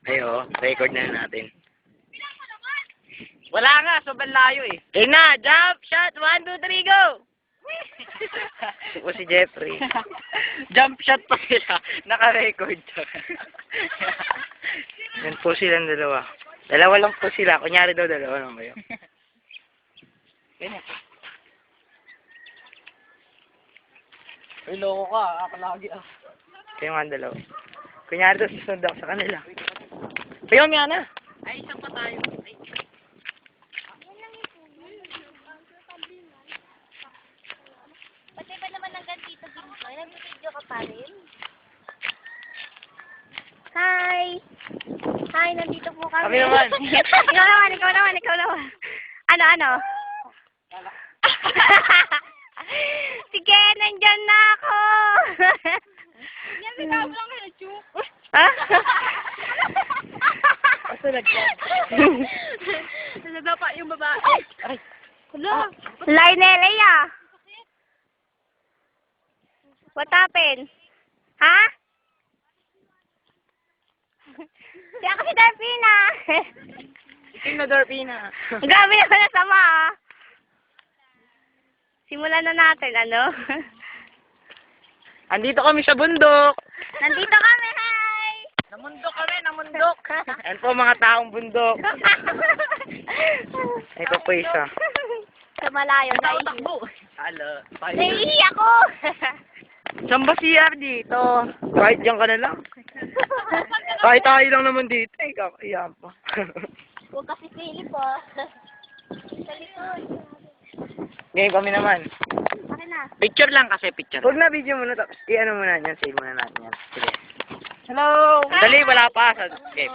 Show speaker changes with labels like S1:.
S1: Ayo, record na natin.
S2: Wala nga, sobrang layo eh.
S1: Okay na, jump, shot, 1, 2, 3, go! Ito po si Jeffrey.
S2: Jump shot pa sila. Naka-record.
S1: Yan po silang dalawa. Dalawa lang po sila. Kunyari daw, dalawa lang kayo.
S2: Ganyan. Uy, loko ka. Palagi ah.
S1: Kayo nga dalawa. Kunyari daw, susunod ako sa kanila. Kayo, miya na.
S2: Ay, isang pa tayo. Ay.
S3: Pati ba naman hanggang dito dito? Nag-video ka pa rin? Hi! Hi, nandito po kami.
S1: Kami naman.
S3: ikaw naman. Ano? Sige, nandyan na ako! Yan, sinabla lang kayo, Chu.
S1: Ha?
S2: Pasunod ka.
S3: Nalaga pa yung babae.
S2: Ay.
S3: Hala. Lionel, ah. What happened? Ha? Di ako si Darpina.
S2: Iting na Dorpina.
S3: Grabe naman na sama, ah. Simulan na natin, ano?
S1: Andito kami sa bundok.
S3: Nandito kami, hi!
S2: Namundok kami, namundok.
S1: Yan po mga taong bundok. Ito po isa.
S3: Sa malayo,
S2: Tao
S3: naiiyak.
S2: takbo. Alo.
S3: Naiiyak ko!
S1: Saan ba si CR dito? Kahit dyan ka na lang. Kahit tayo lang naman dito. Eh, kakayaan pa.
S3: Huwag kasi Philip, ah. Sa likod.
S1: Ngayon kami naman.
S3: Akin na.
S2: Picture lang kasi, picture.
S1: Huwag na video muna. Tapos i-ano muna yan. Save muna natin yan. Sige.
S2: Hello.
S1: Dali, wala pa. Sa, okay.